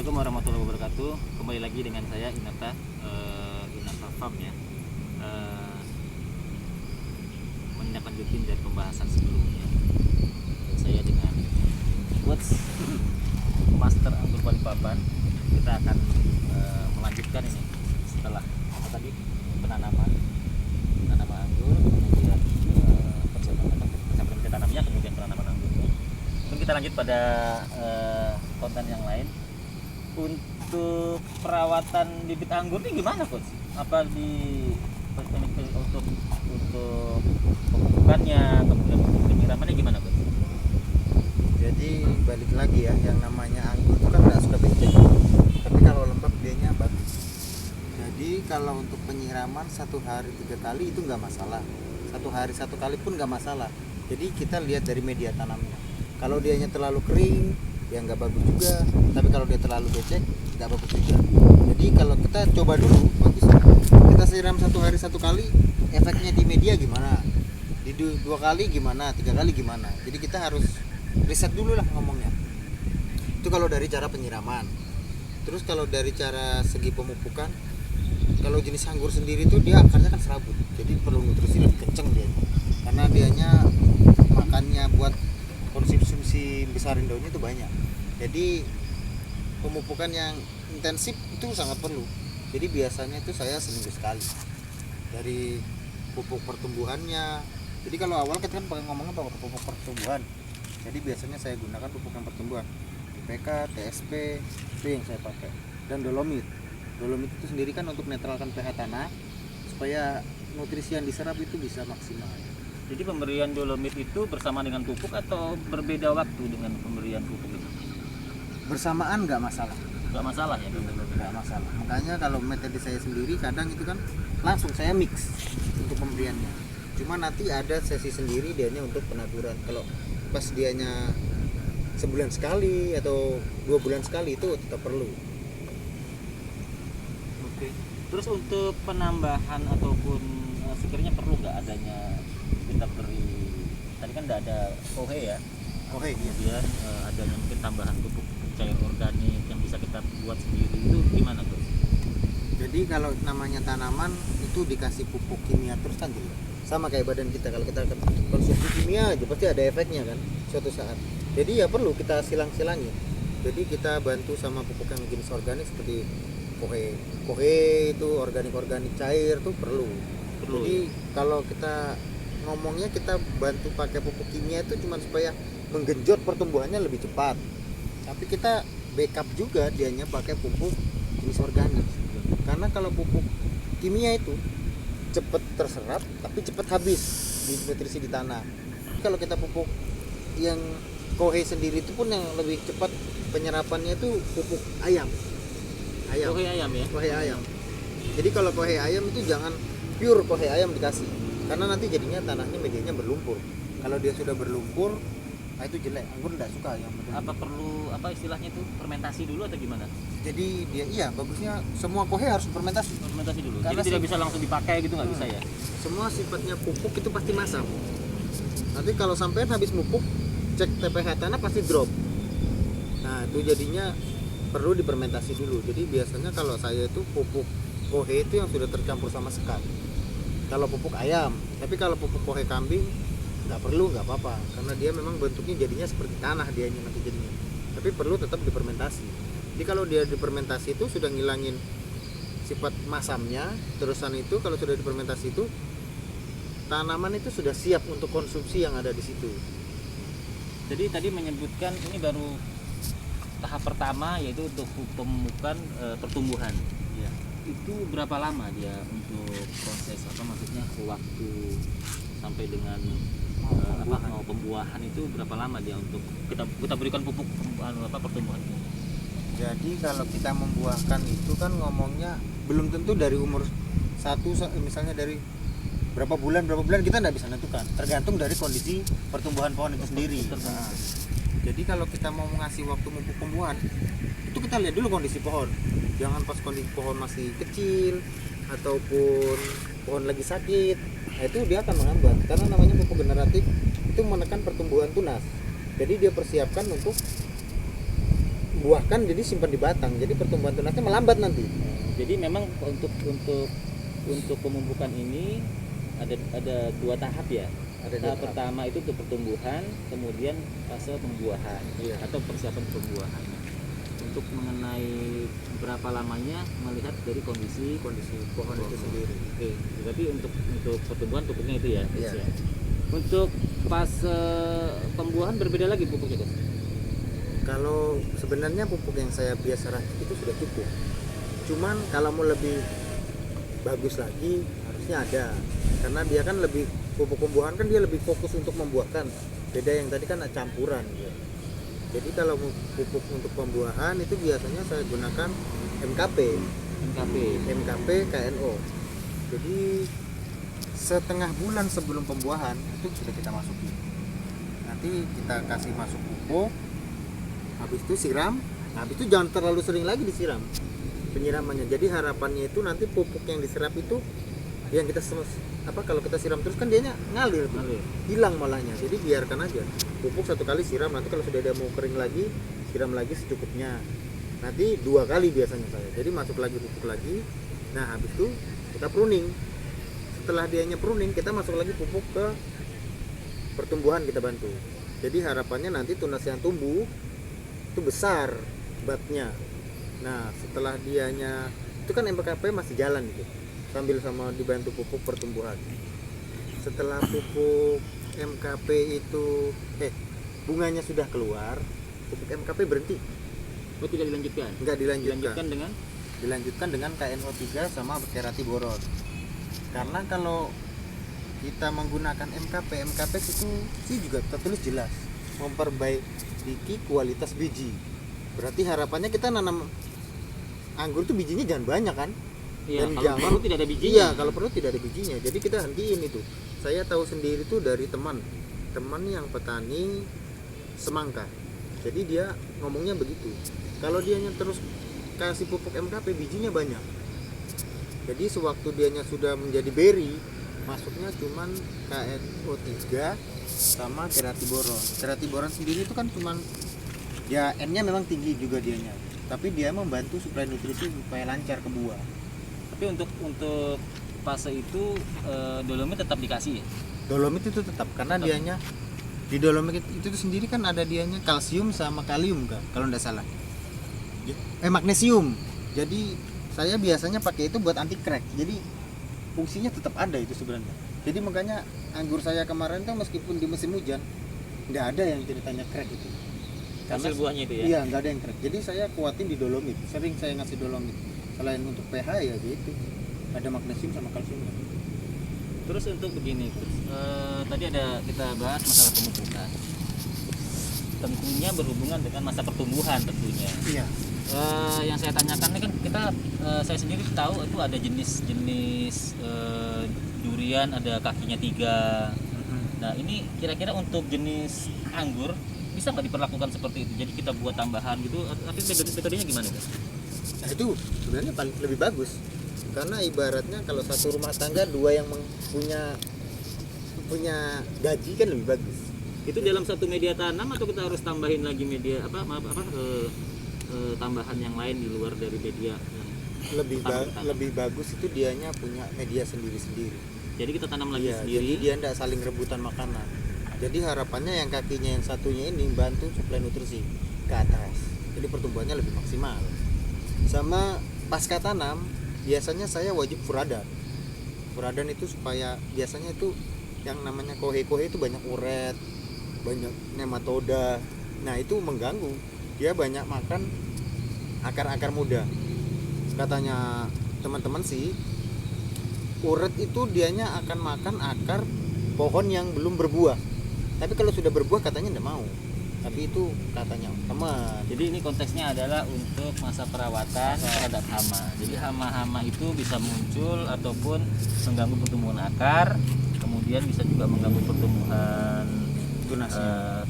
Assalamualaikum warahmatullahi wabarakatuh. Kembali lagi dengan saya Inata Farm ya. Menindaklanjutin dari pembahasan sebelumnya. Saya dengan Coach Master Anggur Balikpapan. Kita akan melanjutkan ini setelah apa tadi penanaman anggur, kemudian persiapan tanamnya, kemudian penanaman anggurnya. Mungkin kita lanjut pada konten yang lain. Untuk perawatan bibit anggur ini gimana, Coach? Apa untuk pemupukannya, kemudian penyiramannya gimana, Coach? Jadi balik lagi ya, yang namanya anggur itu kan nggak suka becek, tapi kalau lembab dianya bagus. Jadi kalau untuk penyiraman 1 hari 3 kali itu nggak masalah, 1 hari 1 kali pun nggak masalah. Jadi kita lihat dari media tanamnya. Kalau dianya terlalu kering ya nggak bagus juga, tapi kalau dia terlalu becek nggak bagus juga. Jadi kalau kita coba dulu, bagus kita siram 1 hari 1 kali, efeknya di media gimana, di 2 kali gimana, 3 kali gimana. Jadi kita harus riset dulu lah ngomongnya. Itu kalau dari cara penyiraman. Terus kalau dari cara segi pemupukan, kalau jenis anggur sendiri itu dia akarnya kan serabut, jadi perlu nutrisi lebih kenceng dia, karena dianya makannya buat konsumsi besarin daunnya itu banyak. Jadi pemupukan yang intensif itu sangat perlu. Jadi biasanya itu saya seminggu sekali dari pupuk pertumbuhannya. Jadi kalau awal kita kan ngomongnya pakai pupuk pertumbuhan, jadi biasanya saya gunakan pupuk yang pertumbuhan, IPK, TSP, itu yang saya pakai, dan dolomit itu sendiri kan untuk netralkan pH tanah supaya nutrisi yang diserap itu bisa maksimal. Jadi pemberian dolomit itu bersama dengan pupuk atau berbeda waktu dengan pemberian pupuk itu? Bersamaan nggak masalah. Nggak masalah ya? Nggak masalah. Makanya kalau metode saya sendiri kadang itu kan langsung saya mix untuk pemberiannya. Cuma nanti ada sesi sendiri dianya untuk penaburan. Kalau pas dianya sebulan sekali atau 2 bulan sekali itu tetap perlu. Oke. Terus untuk penambahan ataupun sekiranya perlu nggak adanya kita beri, tadi kan tidak ada kohe ya, Oke, kemudian adanya mungkin tambahan pupuk cair organik yang bisa kita buat sendiri, itu gimana tuh? Jadi kalau namanya tanaman itu dikasih pupuk kimia terus kan jadi sama kayak badan kita, kalau kita konsumsi kimia aja pasti ada efeknya kan suatu saat. Jadi ya perlu kita silang-silangi. Jadi kita bantu sama pupuk yang jenis organik seperti kohe itu organik cair tuh perlu. Jadi kalau kita ngomongnya kita bantu pakai pupuk kimia itu cuma supaya menggenjot pertumbuhannya lebih cepat, tapi kita backup juga dianya pakai pupuk jenis organik, karena kalau pupuk kimia itu cepat terserap tapi cepat habis di nutrisi di tanah. Kalau kita pupuk yang kohe sendiri itu pun yang lebih cepat penyerapannya itu pupuk ayam. Kohe ayam ya? Kohe ayam. Jadi kalau kohe ayam itu jangan pure kohe ayam dikasih, karena nanti jadinya tanahnya medianya berlumpur. Kalau dia sudah berlumpur, nah itu jelek, anggur tidak suka yang berlumpur. Apa perlu istilahnya itu fermentasi dulu atau gimana? Jadi dia bagusnya semua kohe harus fermentasi. Fermentasi dulu. Karena Jadi tidak bisa langsung dipakai gitu, nggak bisa ya? Semua sifatnya pupuk itu pasti masam. Nanti kalau sampean habis pupuk, cek pH tanah pasti drop. Nah itu jadinya perlu difermentasi dulu. Jadi biasanya kalau saya itu pupuk kohe itu yang sudah tercampur sama sekar. Kalau pupuk ayam, tapi kalau pupuk kohe kambing nggak perlu, nggak apa-apa, karena dia memang bentuknya jadinya seperti tanah dianya nanti jadinya. Tapi perlu tetap difermentasi. Jadi kalau dia difermentasi itu sudah ngilangin sifat masamnya, terusan itu kalau sudah difermentasi itu tanaman itu sudah siap untuk konsumsi yang ada di situ. Jadi tadi menyebutkan ini baru tahap pertama, yaitu untuk pemupukan pertumbuhan. Ya. Itu berapa lama dia untuk proses maksudnya waktu sampai dengan pembuahan itu berapa lama dia untuk kita berikan pupuk pertumbuhan? Jadi kalau kita membuahkan itu kan ngomongnya belum tentu dari umur 1, misalnya dari berapa bulan kita tidak bisa menentukan, tergantung dari kondisi pertumbuhan pohon itu sendiri. Nah, jadi kalau kita mau ngasih waktu pupuk pembuahan itu kita lihat dulu kondisi pohon. Jangan pas kondisi pohon masih kecil ataupun pohon lagi sakit, nah itu dia akan menghambat, karena namanya pupuk generatif itu menekan pertumbuhan tunas. Jadi dia persiapkan untuk buahkan jadi simpan di batang. Jadi pertumbuhan tunasnya melambat nanti. Jadi memang untuk pemumpukan ini ada 2 tahap ya. Ada Tahap pertama itu untuk pertumbuhan, kemudian fase pembuahan atau persiapan pembuahan. Untuk mengenai berapa lamanya melihat dari kondisi pohon itu sendiri. Oke, tapi untuk pertumbuhan pupuknya itu ya. Iya. Ya. Untuk fase pembuahan berbeda lagi pupuknya, Mas? Kalau sebenarnya pupuk yang saya biasa racik itu sudah cukup. Cuman kalau mau lebih bagus lagi harusnya ada. Karena dia kan lebih pupuk pembuahan kan dia lebih fokus untuk membuahkan. Beda yang tadi kan campuran gitu. Jadi kalau pupuk untuk pembuahan itu biasanya saya gunakan MKP KNO. Jadi setengah bulan sebelum pembuahan itu sudah kita masukin. Nanti kita kasih masuk pupuk. Habis itu siram. Habis itu jangan terlalu sering lagi disiram penyiramannya. Jadi harapannya itu nanti pupuk yang diserap itu yang kita kalau kita siram terus kan dianya ngalir. Hilang malahnya. Jadi biarkan aja. Pupuk 1 kali siram, nanti kalau sudah ada mau kering lagi siram lagi secukupnya. Nanti 2 kali biasanya saya. Jadi masuk lagi pupuk lagi. Nah, habis itu kita pruning. Setelah dianya pruning, kita masuk lagi pupuk ke pertumbuhan kita bantu. Jadi harapannya nanti tunas yang tumbuh itu besar batnya. Nah, setelah dianya itu kan MKP masih jalan gitu. Sambil sama dibantu pupuk pertumbuhan. Setelah pupuk MKP itu bunganya sudah keluar, pupuk MKP berhenti. Oh, tidak dilanjutkan? Enggak dilanjutkan. Dilanjutkan dengan KNO3 sama kerati boron. Karena kalau kita menggunakan MKP itu sih juga tertulis jelas memperbaiki kualitas biji. Berarti harapannya kita nanam anggur itu bijinya jangan banyak kan? Iya, Dan kalau perlu tidak ada bijinya. Iya, kalau perlu tidak ada bijinya. Jadi kita hentiin itu. Saya tahu sendiri tuh dari teman yang petani semangka. Jadi dia ngomongnya begitu. Kalau dianya terus kasih pupuk MKP bijinya banyak. Jadi sewaktu dianya sudah menjadi berry, masuknya cuman KNO3 sama kerati boron. Kerati boron sendiri itu kan cuman ya N-nya memang tinggi juga dianya. Tapi dia membantu suplai nutrisi supaya lancar ke buah. Tapi untuk fase itu dolomit tetap dikasih ya? Dolomit itu tetap karena dianya di dolomit itu sendiri kan ada dianya kalsium sama kalium kan kalau tidak salah. Magnesium. Jadi saya biasanya pakai itu buat anti crack. Jadi fungsinya tetap ada itu sebenarnya. Jadi makanya anggur saya kemarin tuh meskipun di musim hujan nggak ada yang ceritanya crack itu. Hasil buahnya itu ya? Iya, nggak ada yang crack. Jadi saya kuatin di dolomit. Sering saya ngasih dolomit. Selain untuk pH ya gitu. Ada magnesium sama kalsiumnya. Terus untuk begini, tadi ada kita bahas masalah pemupukan. Tentunya berhubungan dengan masa pertumbuhan tentunya. Iya. Yang saya tanyakan ini kan saya sendiri tahu itu ada jenis durian, ada kakinya 3. Nah, ini kira-kira untuk jenis anggur bisa nggak diperlakukan seperti itu? Jadi kita buat tambahan gitu, tapi metodenya gimana kan? Nah, itu sebenarnya lebih bagus. Karena ibaratnya kalau satu rumah tangga 2 yang punya gaji kan lebih bagus. Itu dalam satu media tanam atau kita harus tambahin lagi media tambahan yang lain di luar dari media? Lebih bagus itu dianya punya media sendiri-sendiri. Jadi kita tanam lagi Ya, sendiri. jadi dia tidak saling rebutan makanan. Jadi harapannya yang kakinya yang satunya ini bantu suplai nutrisi ke atas. Jadi pertumbuhannya lebih maksimal. Sama pasca tanam biasanya saya wajib furadan. Furadan itu supaya biasanya itu yang namanya kohe-kohe itu banyak uret, banyak nematoda. Nah, itu mengganggu. Dia banyak makan akar-akar muda. Katanya teman-teman sih, uret itu dianya akan makan akar pohon yang belum berbuah. Tapi kalau sudah berbuah katanya tidak mau. Tapi itu katanya teman. Jadi ini konteksnya adalah untuk masa perawatan terhadap hama. Jadi hama-hama itu bisa muncul ataupun mengganggu pertumbuhan akar, kemudian bisa juga mengganggu pertumbuhan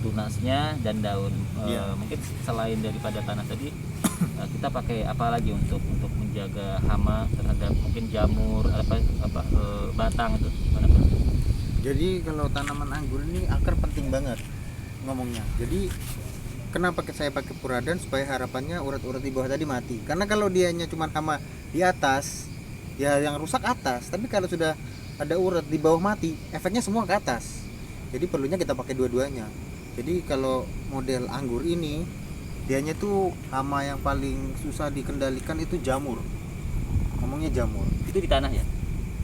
tunasnya dan daun. Mungkin selain daripada tanah tadi, kita pakai apa lagi untuk menjaga hama terhadap mungkin jamur batang itu? Jadi kalau tanaman anggur ini akar penting banget ngomongnya. Jadi kenapa saya pakai Puradan? Supaya harapannya urat-urat di bawah tadi mati. Karena kalau dianya cuma hama di atas, ya yang rusak atas. Tapi kalau sudah ada urat di bawah mati, efeknya semua ke atas. Jadi perlunya kita pakai dua-duanya. Jadi kalau model anggur ini, dianya tuh hama yang paling susah dikendalikan itu jamur. Ngomongnya jamur. Itu di tanah ya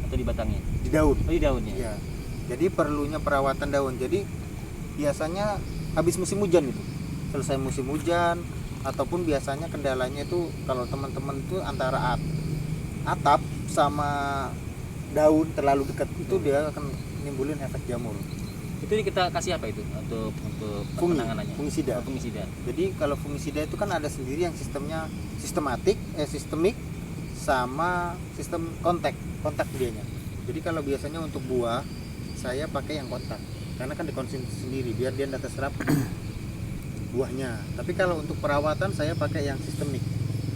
atau di batangnya? Di daun. Oh, di daunnya. Ya. Jadi perlunya perawatan daun. Jadi biasanya habis musim hujan itu. Selesai musim hujan ataupun biasanya kendalanya itu kalau teman-teman itu antara atap sama daun terlalu dekat itu dia akan nimbulin efek jamur. Itu kita kasih apa itu untuk penanganannya? Fungisida. Oh, fungisida. Jadi kalau fungisida itu kan ada sendiri yang sistemnya sistemik sama sistem kontak dianya. Jadi kalau biasanya untuk buah saya pakai yang kontak karena kan dikonsumsi sendiri biar dia tidak terserap buahnya. Tapi kalau untuk perawatan saya pakai yang sistemik.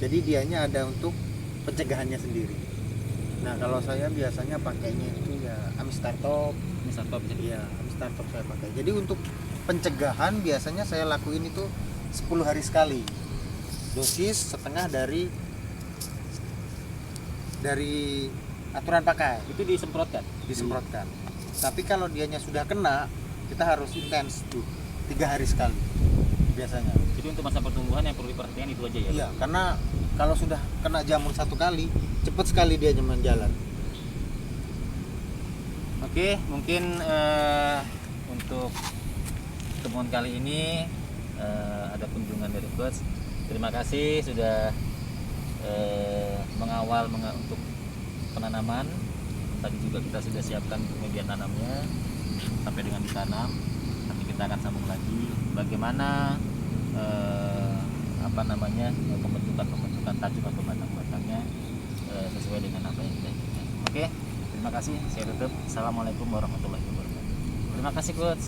Jadi dianya ada untuk pencegahannya sendiri. Nah kalau saya biasanya pakainya itu ya Amistartop. Iya, Amistartop saya pakai. Jadi untuk pencegahan biasanya saya lakuin itu 10 hari sekali. Dosis setengah dari aturan pakai. Itu disemprotkan. Tapi kalau dianya sudah kena, kita harus intens tuh 3 hari sekali biasanya. Jadi untuk masa pertumbuhan yang perlu diperhatikan itu aja ya? Iya, karena kalau sudah kena jamur satu kali, cepat sekali dia jalan. Oke, mungkin untuk temuan kali ini ada kunjungan dari Coach. Terima kasih sudah mengawal untuk penanaman. Tadi juga kita sudah siapkan media tanamnya sampai dengan ditanam. Nanti kita akan sambung lagi bagaimana pembentukan tajuk atau batang-batangnya sesuai dengan apa yang kita inginkan. Oke, terima kasih. Saya tutup. Assalamualaikum warahmatullahi wabarakatuh. Terima kasih Coach.